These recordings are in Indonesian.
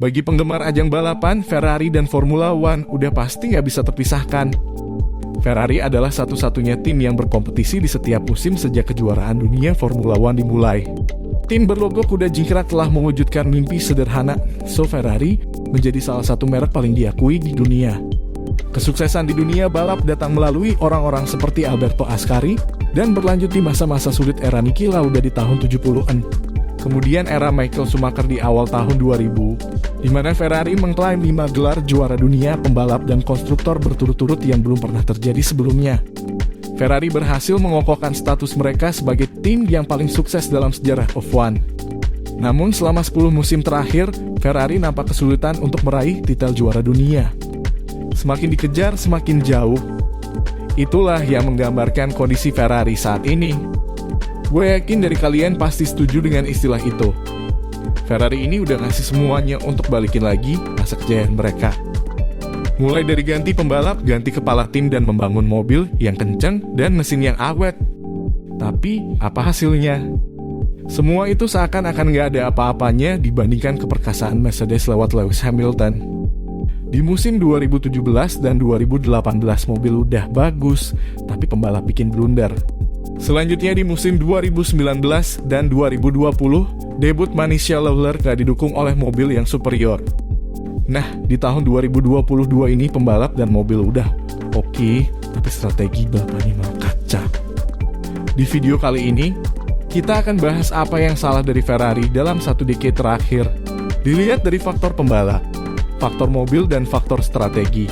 Bagi penggemar ajang balapan, Ferrari dan Formula One udah pasti nggak bisa terpisahkan. Ferrari adalah satu-satunya tim yang berkompetisi di setiap musim sejak kejuaraan dunia Formula One dimulai. Tim berlogo kuda jingkrak telah mewujudkan mimpi sederhana, so Ferrari menjadi salah satu merek paling diakui di dunia. Kesuksesan di dunia balap datang melalui orang-orang seperti Alberto Ascari dan berlanjut di masa-masa sulit era Niki Lauda di tahun 70-an. Kemudian era Michael Schumacher di awal tahun 2000, di mana Ferrari mengklaim 5 gelar juara dunia pembalap dan konstruktor berturut-turut yang belum pernah terjadi sebelumnya. Ferrari berhasil mengokohkan status mereka sebagai tim yang paling sukses dalam sejarah F1. Namun selama 10 musim terakhir, Ferrari nampak kesulitan untuk meraih titel juara dunia. Semakin dikejar, semakin jauh. Itulah yang menggambarkan kondisi Ferrari saat ini. Gue yakin dari kalian pasti setuju dengan istilah itu. Ferrari ini udah ngasih semuanya untuk balikin lagi masa kejayaan mereka. Mulai dari ganti pembalap, ganti kepala tim, dan membangun mobil yang kencang dan mesin yang awet. Tapi, apa hasilnya? Semua itu seakan-akan gak ada apa-apanya dibandingkan keperkasaan Mercedes lewat Lewis Hamilton. Di musim 2017 dan 2018 mobil udah bagus, tapi pembalap bikin blunder. Selanjutnya di musim 2019 dan 2020, debut Manisha Lawler gak didukung oleh mobil yang superior. Nah, di tahun 2022 ini pembalap dan mobil udah oke, tapi strategi balapannya malah kacau. Di video kali ini, kita akan bahas apa yang salah dari Ferrari dalam 1 dekade terakhir. Dilihat dari faktor pembalap, faktor mobil, dan faktor strategi.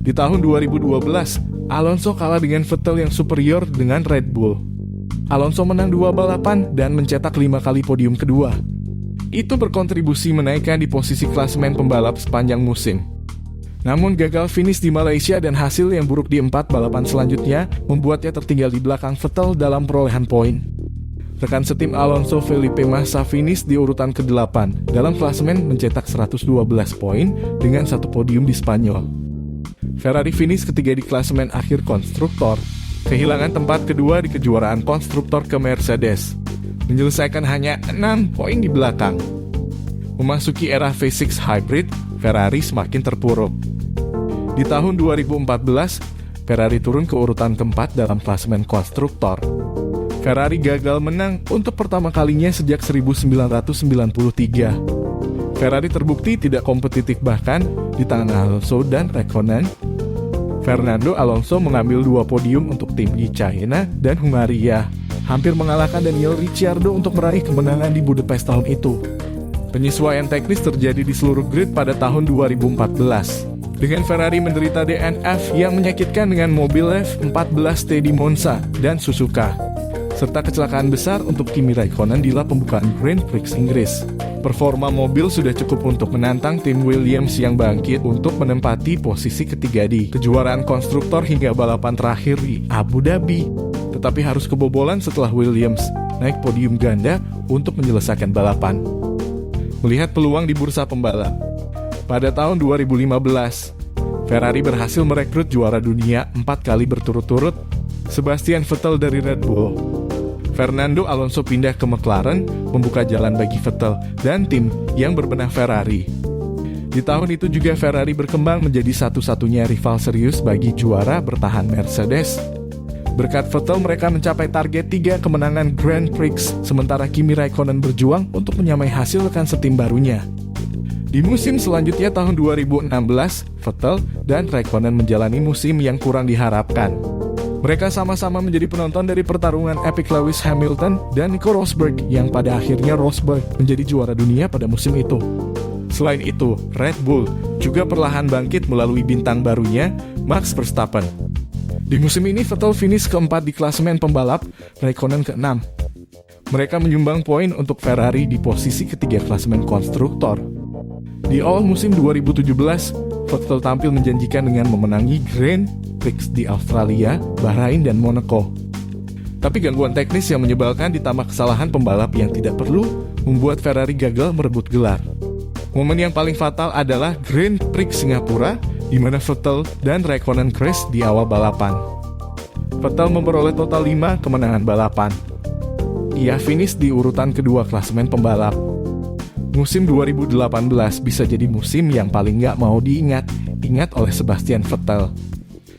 Di tahun 2012, Alonso kalah dengan Vettel yang superior dengan Red Bull. Alonso menang 2 balapan dan mencetak 5 kali podium kedua. Itu berkontribusi menaikkan di posisi klasemen pembalap sepanjang musim. Namun gagal finish di Malaysia dan hasil yang buruk di 4 balapan selanjutnya membuatnya tertinggal di belakang Vettel dalam perolehan poin. Rekan setim Alonso Felipe Massa finish di urutan ke-8 dalam klasemen mencetak 112 poin dengan 1 podium di Spanyol. Ferrari finish ketiga di klasemen akhir konstruktor, kehilangan tempat kedua di kejuaraan konstruktor ke Mercedes, menyelesaikan hanya 6 poin di belakang. Memasuki era V6 hybrid, Ferrari semakin terpuruk. Di tahun 2014, Ferrari turun ke urutan keempat dalam klasemen konstruktor. Ferrari gagal menang untuk pertama kalinya sejak 1993. Ferrari terbukti tidak kompetitif bahkan di tangan Alonso dan Raikkonen. Fernando Alonso mengambil 2 podium untuk tim di China dan Hungaria, hampir mengalahkan Daniel Ricciardo untuk meraih kemenangan di Budapest tahun itu. Penyesuaian teknis terjadi di seluruh grid pada tahun 2014, dengan Ferrari menderita DNF yang menyakitkan dengan mobil F14T di Monza dan Suzuka, serta kecelakaan besar untuk Kimi Raikkonen di lap pembukaan Grand Prix Inggris. Performa mobil sudah cukup untuk menantang tim Williams yang bangkit untuk menempati posisi ketiga di kejuaraan konstruktor hingga balapan terakhir di Abu Dhabi. Tetapi harus kebobolan setelah Williams naik podium ganda untuk menyelesaikan balapan. Melihat peluang di bursa pembalap, pada tahun 2015, Ferrari berhasil merekrut juara dunia 4 kali berturut-turut, Sebastian Vettel dari Red Bull. Fernando Alonso pindah ke McLaren, membuka jalan bagi Vettel dan tim yang berbenah Ferrari. Di tahun itu juga Ferrari berkembang menjadi satu-satunya rival serius bagi juara bertahan Mercedes. Berkat Vettel mereka mencapai target 3 kemenangan Grand Prix, sementara Kimi Raikkonen berjuang untuk menyamai hasil rekan setim barunya. Di musim selanjutnya tahun 2016, Vettel dan Raikkonen menjalani musim yang kurang diharapkan. Mereka sama-sama menjadi penonton dari pertarungan epik Lewis Hamilton dan Nico Rosberg yang pada akhirnya Rosberg menjadi juara dunia pada musim itu. Selain itu, Red Bull juga perlahan bangkit melalui bintang barunya, Max Verstappen. Di musim ini Vettel finish keempat di klasemen pembalap, Raikkonen ke-6. Mereka menyumbang poin untuk Ferrari di posisi ketiga klasemen konstruktor. Di awal musim 2017, Vettel tampil menjanjikan dengan memenangi Grand Prix di Australia, Bahrain, dan Monaco. Tapi gangguan teknis yang menyebalkan ditambah kesalahan pembalap yang tidak perlu membuat Ferrari gagal merebut gelar. Momen yang paling fatal adalah Grand Prix Singapura, di mana Vettel dan Raikkonen crash di awal balapan. Vettel memperoleh total 5 kemenangan balapan. Ia finish di urutan kedua klasemen pembalap. Musim 2018 bisa jadi musim yang paling nggak mau diingat oleh Sebastian Vettel.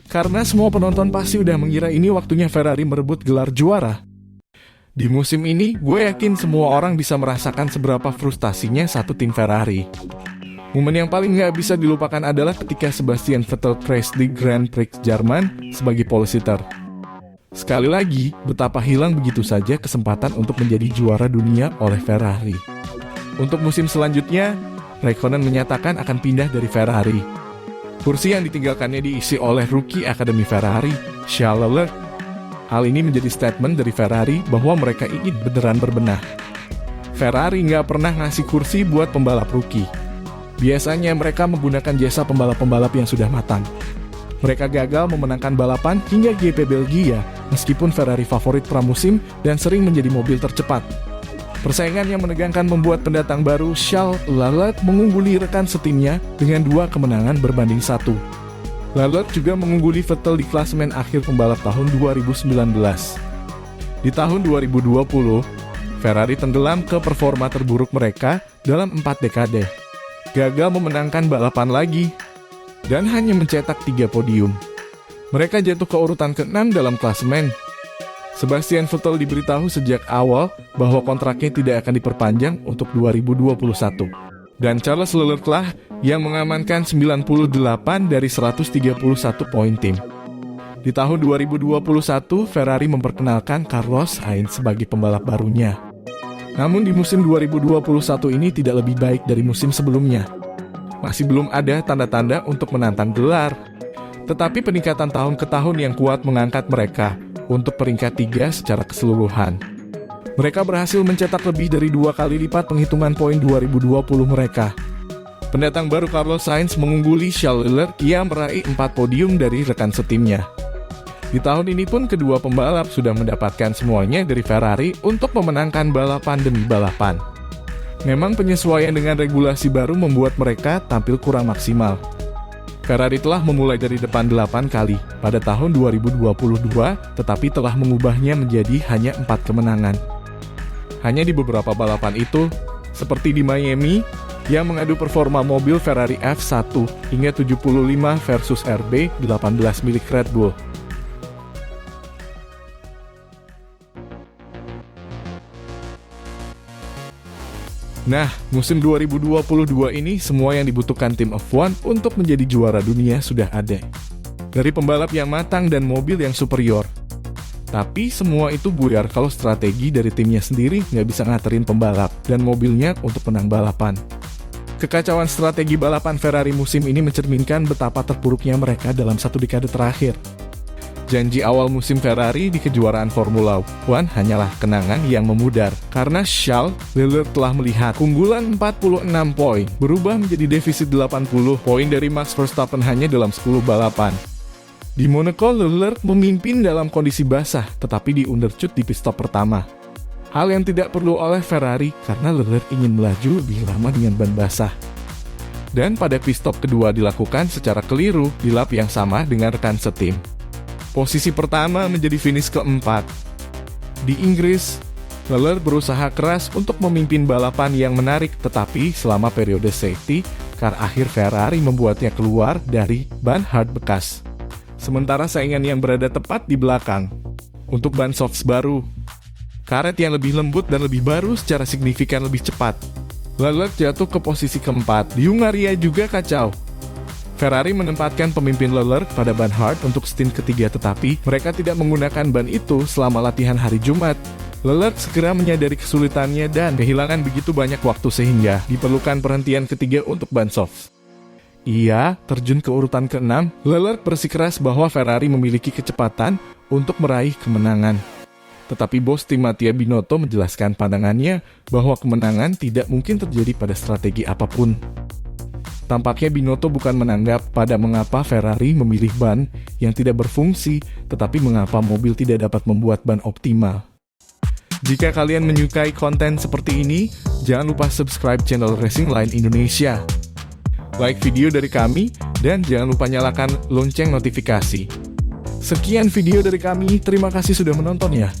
Karena semua penonton pasti udah mengira ini waktunya Ferrari merebut gelar juara. Di musim ini, gue yakin semua orang bisa merasakan seberapa frustasinya satu tim Ferrari. Momen yang paling nggak bisa dilupakan adalah ketika Sebastian Vettel crash di Grand Prix Jerman sebagai pole sitter. Sekali lagi, betapa hilang begitu saja kesempatan untuk menjadi juara dunia oleh Ferrari. Untuk musim selanjutnya, Raikkonen menyatakan akan pindah dari Ferrari. Kursi yang ditinggalkannya diisi oleh rookie Akademi Ferrari, Charles Leclerc. Hal ini menjadi statement dari Ferrari bahwa mereka ingin beneran berbenah. Ferrari nggak pernah ngasih kursi buat pembalap rookie. Biasanya mereka menggunakan jasa pembalap-pembalap yang sudah matang. Mereka gagal memenangkan balapan hingga GP Belgia, meskipun Ferrari favorit pramusim dan sering menjadi mobil tercepat. Persaingan yang menegangkan membuat pendatang baru Charles Leclerc mengungguli rekan setimnya dengan 2 kemenangan berbanding 1. Leclerc juga mengungguli Vettel di klasemen akhir pembalap tahun 2019. Di tahun 2020, Ferrari tenggelam ke performa terburuk mereka dalam 4 dekade. Gagal memenangkan balapan lagi, dan hanya mencetak 3 podium. Mereka jatuh ke urutan ke-6 dalam klasemen. Sebastian Vettel diberitahu sejak awal bahwa kontraknya tidak akan diperpanjang untuk 2021. Dan Charles Leclerc lah yang mengamankan 98 dari 131 poin tim. Di tahun 2021, Ferrari memperkenalkan Carlos Sainz sebagai pembalap barunya. Namun di musim 2021 ini tidak lebih baik dari musim sebelumnya. Masih belum ada tanda-tanda untuk menantang gelar. Tetapi peningkatan tahun ke tahun yang kuat mengangkat mereka untuk peringkat 3 secara keseluruhan. Mereka berhasil mencetak lebih dari 2 kali lipat penghitungan poin 2020 mereka. Pendatang baru Carlos Sainz mengungguli Charles Leclerc yang meraih 4 podium dari rekan setimnya. Di tahun ini pun kedua pembalap sudah mendapatkan semuanya dari Ferrari untuk memenangkan balapan demi balapan. Memang penyesuaian dengan regulasi baru membuat mereka tampil kurang maksimal. Ferrari telah memulai dari depan 8 kali pada tahun 2022, tetapi telah mengubahnya menjadi hanya 4 kemenangan. Hanya di beberapa balapan itu, seperti di Miami, yang mengadu performa mobil Ferrari F1 hingga 75 versus RB18 milik Red Bull. Nah, musim 2022 ini semua yang dibutuhkan tim F1 untuk menjadi juara dunia sudah ada. Dari pembalap yang matang dan mobil yang superior. Tapi semua itu buyar kalau strategi dari timnya sendiri nggak bisa ngaterin pembalap dan mobilnya untuk menang balapan. Kekacauan strategi balapan Ferrari musim ini mencerminkan betapa terpuruknya mereka dalam 1 dekade terakhir. Janji awal musim Ferrari di kejuaraan Formula 1 hanyalah kenangan yang memudar, karena Charles Leclerc telah melihat keunggulan 46 poin berubah menjadi defisit 80 poin dari Max Verstappen hanya dalam 10 balapan. Di Monaco, Leclerc memimpin dalam kondisi basah, tetapi di undercut di pit stop pertama. Hal yang tidak perlu oleh Ferrari karena Leclerc ingin melaju lebih lama dengan ban basah. Dan pada pit stop kedua dilakukan secara keliru di lap yang sama dengan rekan setim. Posisi pertama menjadi finish keempat. Di Inggris, Leclerc berusaha keras untuk memimpin balapan yang menarik, tetapi selama periode safety, car akhir Ferrari membuatnya keluar dari ban hard bekas. Sementara saingan yang berada tepat di belakang. Untuk ban softs baru, karet yang lebih lembut dan lebih baru secara signifikan lebih cepat. Leclerc jatuh ke posisi keempat. Di Hungaria juga kacau. Ferrari menempatkan pemimpin Leclerc pada ban hard untuk stint ketiga, tetapi mereka tidak menggunakan ban itu selama latihan hari Jumat. Leclerc segera menyadari kesulitannya dan kehilangan begitu banyak waktu sehingga diperlukan perhentian ketiga untuk ban softs. Ia terjun ke urutan ke-6. Leclerc bersikeras bahwa Ferrari memiliki kecepatan untuk meraih kemenangan. Tetapi bos tim Mattia Binotto menjelaskan pandangannya bahwa kemenangan tidak mungkin terjadi pada strategi apapun. Tampaknya Binotto bukan menanggap pada mengapa Ferrari memilih ban yang tidak berfungsi, tetapi mengapa mobil tidak dapat membuat ban optimal. Jika kalian menyukai konten seperti ini, jangan lupa subscribe channel Racing Line Indonesia. Like video dari kami, dan jangan lupa nyalakan lonceng notifikasi. Sekian video dari kami, terima kasih sudah menonton ya.